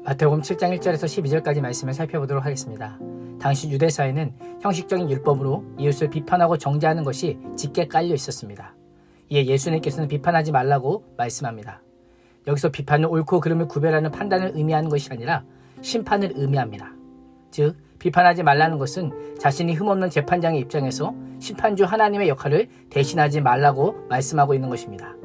마태복음 7장 1절에서 12절까지 말씀을 살펴보도록 하겠습니다. 당시 유대사회는 형식적인 율법으로 이웃을 비판하고 정죄하는 것이 짙게 깔려 있었습니다. 이에 예수님께서는 비판하지 말라고 말씀합니다. 여기서 비판은 옳고 그름을 구별하는 판단을 의미하는 것이 아니라 심판을 의미합니다. 즉, 비판하지 말라는 것은 자신이 흠없는 재판장의 입장에서 심판주 하나님의 역할을 대신하지 말라고 말씀하고 있는 것입니다.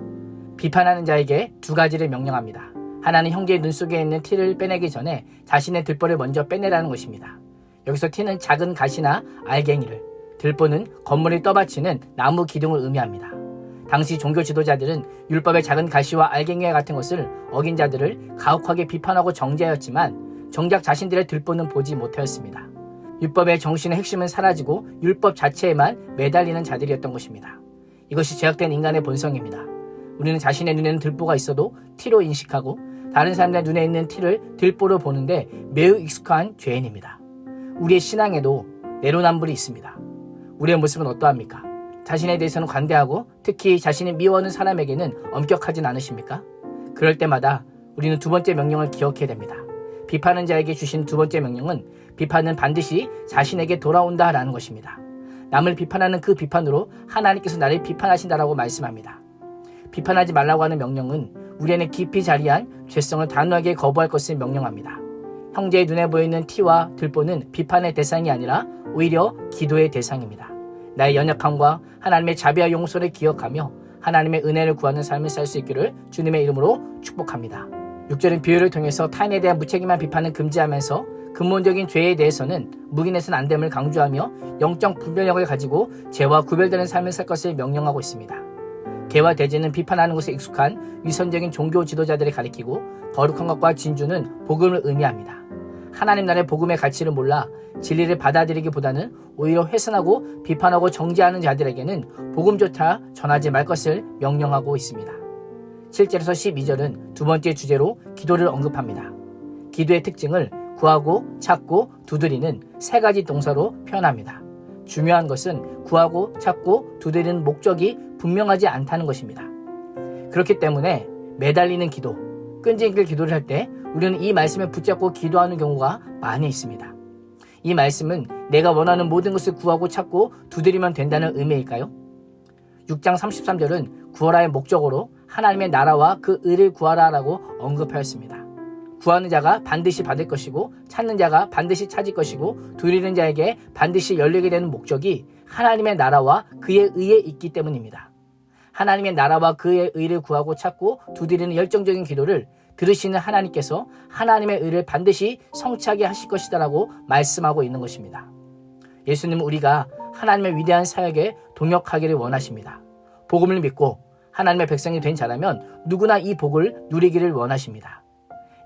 비판하는 자에게 두 가지를 명령합니다. 하나는 형제의 눈 속에 있는 티를 빼내기 전에 자신의 들보를 먼저 빼내라는 것입니다. 여기서 티는 작은 가시나 알갱이를, 들보는 건물을 떠받치는 나무 기둥을 의미합니다. 당시 종교 지도자들은 율법의 작은 가시와 알갱이와 같은 것을 어긴 자들을 가혹하게 비판하고 정죄하였지만 정작 자신들의 들보는 보지 못하였습니다. 율법의 정신의 핵심은 사라지고 율법 자체에만 매달리는 자들이었던 것입니다. 이것이 죄악된 인간의 본성입니다. 우리는 자신의 눈에는 들보가 있어도 티로 인식하고 다른 사람들의 눈에 있는 티를 들보로 보는데 매우 익숙한 죄인입니다. 우리의 신앙에도 내로남불이 있습니다. 우리의 모습은 어떠합니까? 자신에 대해서는 관대하고 특히 자신이 미워하는 사람에게는 엄격하진 않으십니까? 그럴 때마다 우리는 두 번째 명령을 기억해야 됩니다. 비판하는 자에게 주신 두 번째 명령은 비판은 반드시 자신에게 돌아온다라는 것입니다. 남을 비판하는 그 비판으로 하나님께서 나를 비판하신다라고 말씀합니다. 비판하지 말라고 하는 명령은 우리에는 깊이 자리한 죄성을 단호하게 거부할 것을 명령합니다. 형제의 눈에 보이는 티와 들보는 비판의 대상이 아니라 오히려 기도의 대상입니다. 나의 연약함과 하나님의 자비와 용서를 기억하며 하나님의 은혜를 구하는 삶을 살 수 있기를 주님의 이름으로 축복합니다. 6절은 비유를 통해서 타인에 대한 무책임한 비판은 금지하면서 근본적인 죄에 대해서는 묵인해서는 안 됨을 강조하며 영적 분별력을 가지고 죄와 구별되는 삶을 살 것을 명령하고 있습니다. 개와 돼지는 비판하는 것에 익숙한 위선적인 종교 지도자들을 가리키고 거룩한 것과 진주는 복음을 의미합니다. 하나님 나라의 복음의 가치를 몰라 진리를 받아들이기보다는 오히려 훼손하고 비판하고 정죄하는 자들에게는 복음조차 전하지 말 것을 명령하고 있습니다. 7절에서 12절은 두 번째 주제로 기도를 언급합니다. 기도의 특징을 구하고 찾고 두드리는 세 가지 동사로 표현합니다. 중요한 것은 구하고 찾고 두드리는 목적이 분명하지 않다는 것입니다. 그렇기 때문에 매달리는 기도, 끈질길 기도를 할 때 우리는 이 말씀에 붙잡고 기도하는 경우가 많이 있습니다. 이 말씀은 내가 원하는 모든 것을 구하고 찾고 두드리면 된다는 의미일까요? 6장 33절은 구하라의 목적으로 하나님의 나라와 그 의를 구하라라고 언급하였습니다. 구하는 자가 반드시 받을 것이고 찾는 자가 반드시 찾을 것이고 두드리는 자에게 반드시 열리게 되는 목적이 하나님의 나라와 그의 의에 있기 때문입니다. 하나님의 나라와 그의 의를 구하고 찾고 두드리는 열정적인 기도를 들으시는 하나님께서 하나님의 의를 반드시 성취하게 하실 것이다라고 말씀하고 있는 것입니다. 예수님은 우리가 하나님의 위대한 사역에 동역하기를 원하십니다. 복음을 믿고 하나님의 백성이 된 자라면 누구나 이 복을 누리기를 원하십니다.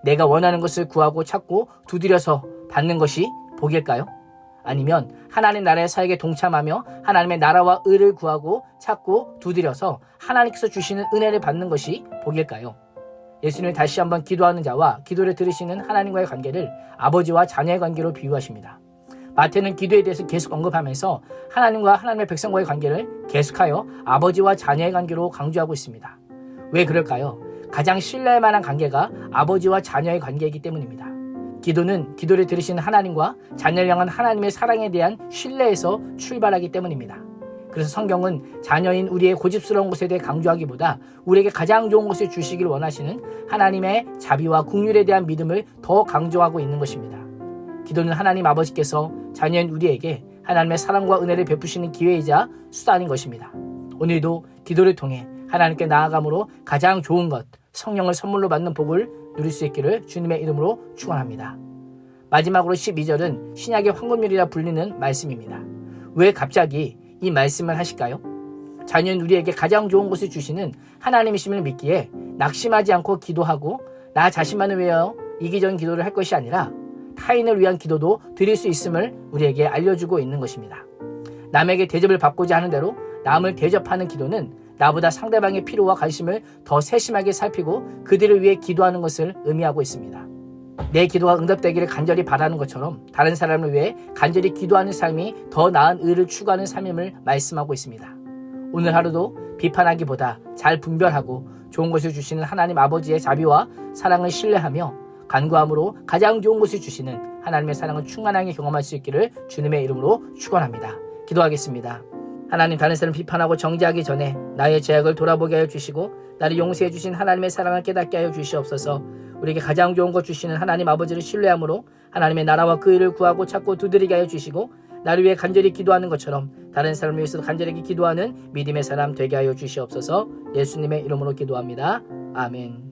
내가 원하는 것을 구하고 찾고 두드려서 받는 것이 복일까요? 아니면 하나님 나라의 사역에 동참하며 하나님의 나라와 의를 구하고 찾고 두드려서 하나님께서 주시는 은혜를 받는 것이 복일까요? 예수님은 다시 한번 기도하는 자와 기도를 들으시는 하나님과의 관계를 아버지와 자녀의 관계로 비유하십니다. 마태는 기도에 대해서 계속 언급하면서 하나님과 하나님의 백성과의 관계를 계속하여 아버지와 자녀의 관계로 강조하고 있습니다. 왜 그럴까요? 가장 신뢰할 만한 관계가 아버지와 자녀의 관계이기 때문입니다. 기도는 기도를 들으시는 하나님과 자녀를 향한 하나님의 사랑에 대한 신뢰에서 출발하기 때문입니다. 그래서 성경은 자녀인 우리의 고집스러운 것에 대해 강조하기보다 우리에게 가장 좋은 것을 주시길 원하시는 하나님의 자비와 긍휼에 대한 믿음을 더 강조하고 있는 것입니다. 기도는 하나님 아버지께서 자녀인 우리에게 하나님의 사랑과 은혜를 베푸시는 기회이자 수단인 것입니다. 오늘도 기도를 통해 하나님께 나아감으로 가장 좋은 것, 성령을 선물로 받는 복을 누릴 수 있기를 주님의 이름으로 축원합니다. 마지막으로 12절은 신약의 황금률이라 불리는 말씀입니다. 왜 갑자기 이 말씀을 하실까요? 자녀인 우리에게 가장 좋은 것을 주시는 하나님이심을 믿기에 낙심하지 않고 기도하고 나 자신만을 위하여 이기적인 기도를 할 것이 아니라 타인을 위한 기도도 드릴 수 있음을 우리에게 알려주고 있는 것입니다. 남에게 대접을 받고자 하는 대로 남을 대접하는 기도는 나보다 상대방의 필요와 관심을 더 세심하게 살피고 그들을 위해 기도하는 것을 의미하고 있습니다. 내 기도가 응답되기를 간절히 바라는 것처럼 다른 사람을 위해 간절히 기도하는 삶이 더 나은 의를 추구하는 삶임을 말씀하고 있습니다. 오늘 하루도 비판하기보다 잘 분별하고 좋은 것을 주시는 하나님 아버지의 자비와 사랑을 신뢰하며 간구함으로 가장 좋은 것을 주시는 하나님의 사랑을 충만하게 경험할 수 있기를 주님의 이름으로 축원합니다. 기도하겠습니다. 하나님, 다른 사람을 비판하고 정죄하기 전에 나의 죄악을 돌아보게 하여 주시고 나를 용서해 주신 하나님의 사랑을 깨닫게 하여 주시옵소서. 우리에게 가장 좋은 것 주시는 하나님 아버지를 신뢰함으로 하나님의 나라와 그 일을 구하고 찾고 두드리게 하여 주시고 나를 위해 간절히 기도하는 것처럼 다른 사람을 위해서도 간절히 기도하는 믿음의 사람 되게 하여 주시옵소서. 예수님의 이름으로 기도합니다. 아멘.